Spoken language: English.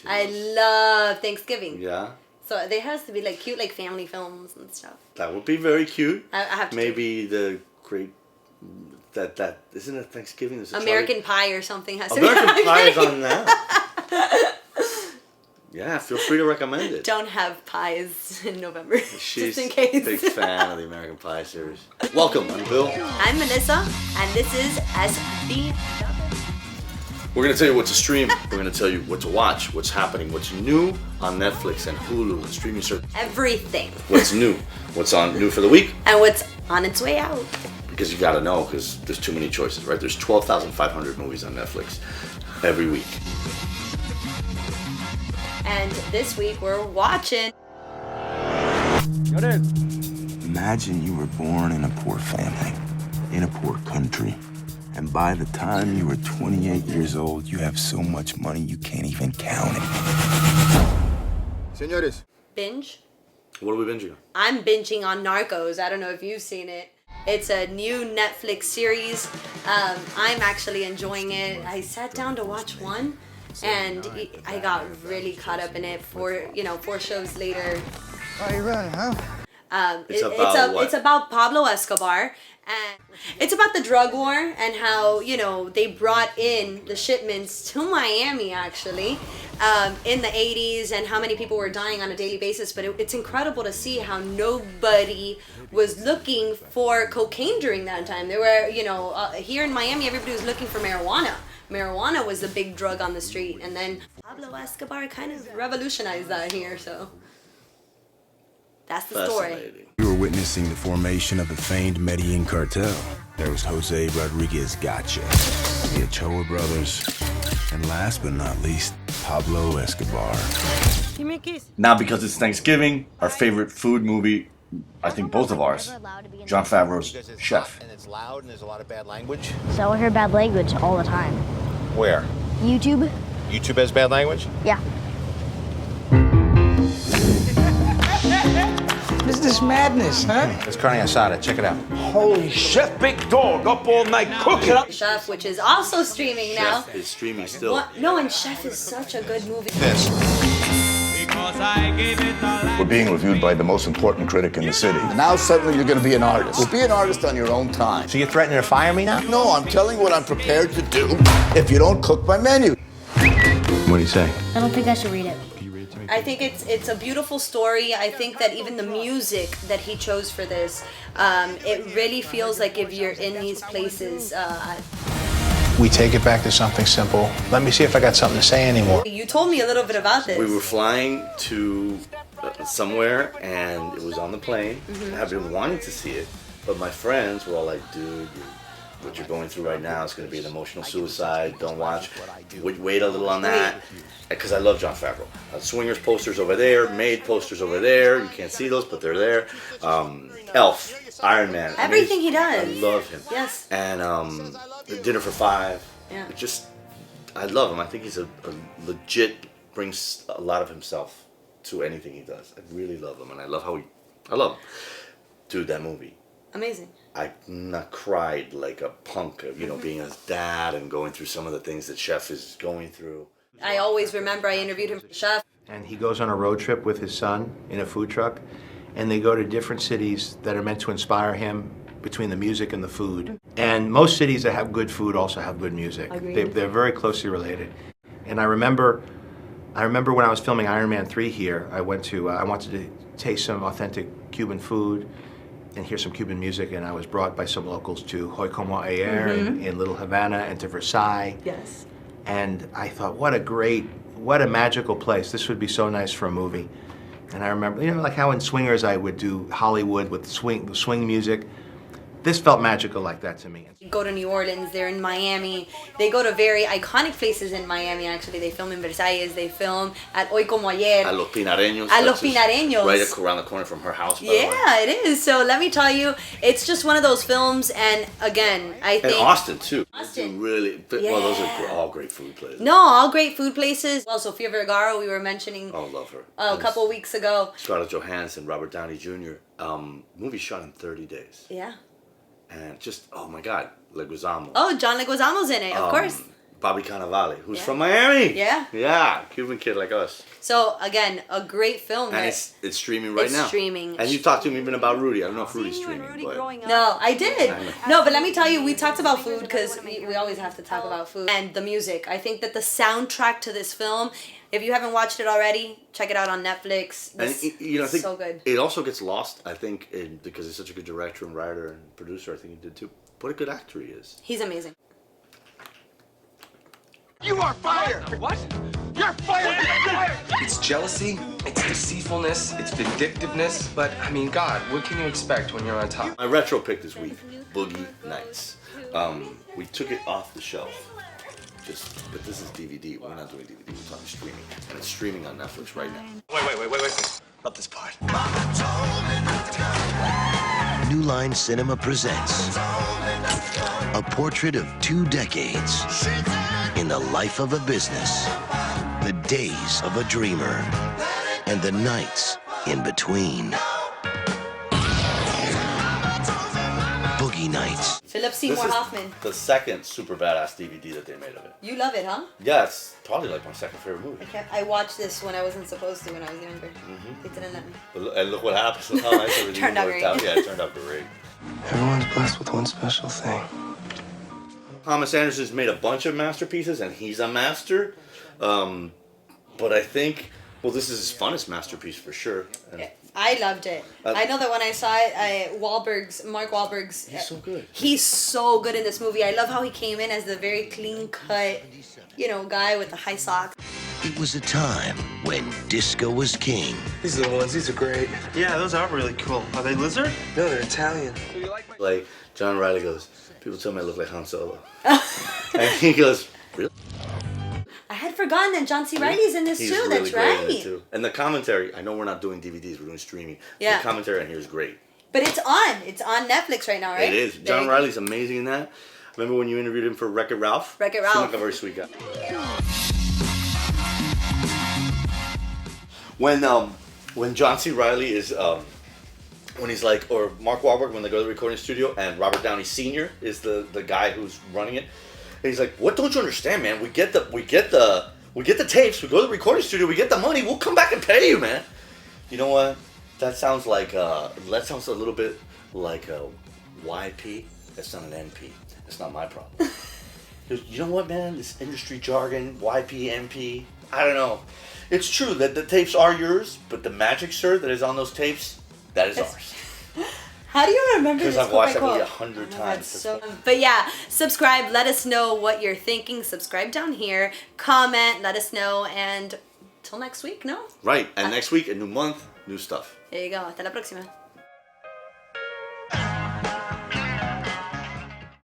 I love Thanksgiving. Yeah. So there has to be like cute like family films and stuff. That would be very cute. I have to maybe the great that isn't it Thanksgiving? There's a American Pie or something has American to be. Pie is on that. Yeah, feel free to recommend it. Don't have pies in November. She's just in case. a big fan of the American Pie series. Welcome, I'm Bill. I'm Melissa, and this is SB. We're going to tell you what to stream. We're going to tell you what to watch, what's happening, what's new on Netflix and Hulu and streaming service. Everything. What's new? What's on new for the week? And what's on its way out. Because you got to know, because there's too many choices, right? There's 12,500 movies on Netflix every week. And this week we're watching. Imagine you were born in a poor family, in a poor country. And by the time you were 28 years old, you have so much money you can't even count it. Señores. Binge. What are we binging on? I'm binging on Narcos. I don't know if you've seen it. It's a new Netflix series. I'm actually enjoying it. I sat down to watch one, and I got really caught up in it. 4 shows later. Oh, you're right, huh? It's about Pablo Escobar, and it's about the drug war and how they brought in the shipments to Miami actually in the 80s, and how many people were dying on a daily basis. But it's incredible to see how nobody was looking for cocaine during that time. They were here in Miami, everybody was looking for marijuana. Marijuana was the big drug on the street, and then Pablo Escobar kind of revolutionized that here. So that's the story. We were witnessing the formation of the famed Medellin cartel. There was Jose Rodriguez Gotcha, the Ochoa brothers, and last but not least, Pablo Escobar. Now, because it's Thanksgiving, our favorite food movie, I think both of ours, Jon Favreau's Chef. And it's loud and there's a lot of bad language. So I hear bad language all the time. Where? YouTube? YouTube has bad language? Yeah. What's this madness, huh? It's carne asada. Check it out. Holy chef, big dog, up all night cooking. Chef, which is also streaming now. Chef is streaming still. What? No, and Chef is such a good movie. This. We're being reviewed by the most important critic in the city. Now suddenly you're going to be an artist. Well, be an artist on your own time. So you're threatening to fire me now? No, I'm telling you what I'm prepared to do if you don't cook my menu. What do you say? I don't think I should read it. I think it's a beautiful story. I think that even the music that he chose for this, it really feels like if you're in these places. We take it back to something simple. Let me see if I got something to say anymore. You told me a little bit about this. We were flying to somewhere, and it was on the plane. I've been wanting to see it, but my friends were all like, dude, what you're going through right now is going to be an emotional suicide. Don't watch. Wait a little on that. Because I love Jon Favreau. Swingers posters over there, Maid posters over there. You can't see those, but they're there. Elf, Iron Man. Everything he does. I love him. Yes. And Dinner for Five. Yeah. I love him. I think he's a legit, brings a lot of himself to anything he does. I really love him, and I love him. Dude, that movie. Amazing. I not cried like a punk, being his dad and going through some of the things that Chef is going through. I always remember I interviewed him for Chef. And he goes on a road trip with his son in a food truck, and they go to different cities that are meant to inspire him between the music and the food. And most cities that have good food also have good music. They're very closely related. And I remember when I was filming Iron Man 3 here, I wanted to taste some authentic Cuban food and hear some Cuban music, and I was brought by some locals to Hoy Como Ayer in Little Havana and to Versailles. Yes. And I thought, what a magical place. This would be so nice for a movie. And I remember, like how in Swingers I would do Hollywood with swing music. This felt magical like that to me. Go to New Orleans, they're in Miami. They go to very iconic places in Miami, actually. They film in Versailles, they film at Hoy Como Ayer. A Los Pinareños. A Los Pinareños. Right around the corner from her house, by the way. Yeah, it is. So let me tell you, it's just one of those films, and again, I think... And Austin, too. Austin. Really, well, those are all great food places. No, all great food places. Well, Sofia Vergara, we were mentioning love her. A couple weeks ago. Scarlett Johansson, Robert Downey Jr. Movie shot in 30 days. Yeah. And just, oh my God, Leguizamo. Oh, John Leguizamo's in it, of course. Bobby Cannavale, who's from Miami. Yeah. Yeah, Cuban kid like us. So again, a great film. And it's streaming right now. It's streaming. And you talked to him even about Rudy. I don't know if Rudy's streaming, but... No, I did. No, but let me tell you, we talked about food because we always have to talk about food. And the music. I think that the soundtrack to this film, if you haven't watched it already, check it out on Netflix. And I think so good. It also gets lost, I think, because he's such a good director and writer and producer. I think he did too. What a good actor he is. He's amazing. You are fired! What? You're fired! It's jealousy, it's deceitfulness, it's vindictiveness, but I mean, God, what can you expect when you're on top? My retro pick this week, Boogie Nights. We took it off the shelf. But this is DVD. We're not doing DVD. We're talking streaming, and it's streaming on Netflix right now. Wait. Not this part. New Line Cinema presents a portrait of 2 decades in the life of a business, the days of a dreamer, and the nights in between. Boogie Nights. Philip Seymour Hoffman. The second super badass DVD that they made of it. You love it, huh? Yeah, it's probably like my second favorite movie. I watched this when I wasn't supposed to when I was younger. They didn't let me. And look what happened. Look how nice everything Turned out worked great. out. Yeah, it turned out great. Everyone's blessed with one special thing. Thomas Anderson's made a bunch of masterpieces, and he's a master. But I think, well, this is his funnest masterpiece for sure. And I loved it. I know that when I saw it, Mark Wahlberg's... he's so good. He's so good in this movie. I love how he came in as the very clean-cut, guy with the high socks. It was a time when disco was king. These are the ones, these are great. Yeah, those are really cool. Are they lizard? No, they're Italian. Like, John Riley goes, people tell me I look like Han Solo. And he goes, really? I had forgotten that John C. Reilly's in this He's too. really That's great in it right. too. And the commentary, I know we're not doing DVDs, we're doing streaming. Yeah. The commentary on here is great. But it's on Netflix right now, right? It is. John Riley's amazing in that. Remember when you interviewed him for Wreck-It Ralph? Wreck-It Seemed Ralph. like a very sweet guy. When John C. Reilly is when he's like, or Mark Wahlberg when they go to the recording studio and Robert Downey Sr. is the guy who's running it, and he's like, "What don't you understand, man? We get the tapes. We go to the recording studio. We get the money. We'll come back and pay you, man." You know what? That sounds like a little bit like a YP. That's not an NP. That's not my problem. You know what, man? This industry jargon, YP, NP. I don't know. It's true that the tapes are yours, but the magic, sir, that is on those tapes, that is ours. How do you remember this? Because I've watched that quote movie by quote? 100 Oh, times. but yeah, subscribe. Let us know what you're thinking. Subscribe down here. Comment. Let us know. And till next week, no? Right. And next week, a new month, new stuff. There you go. Hasta la próxima.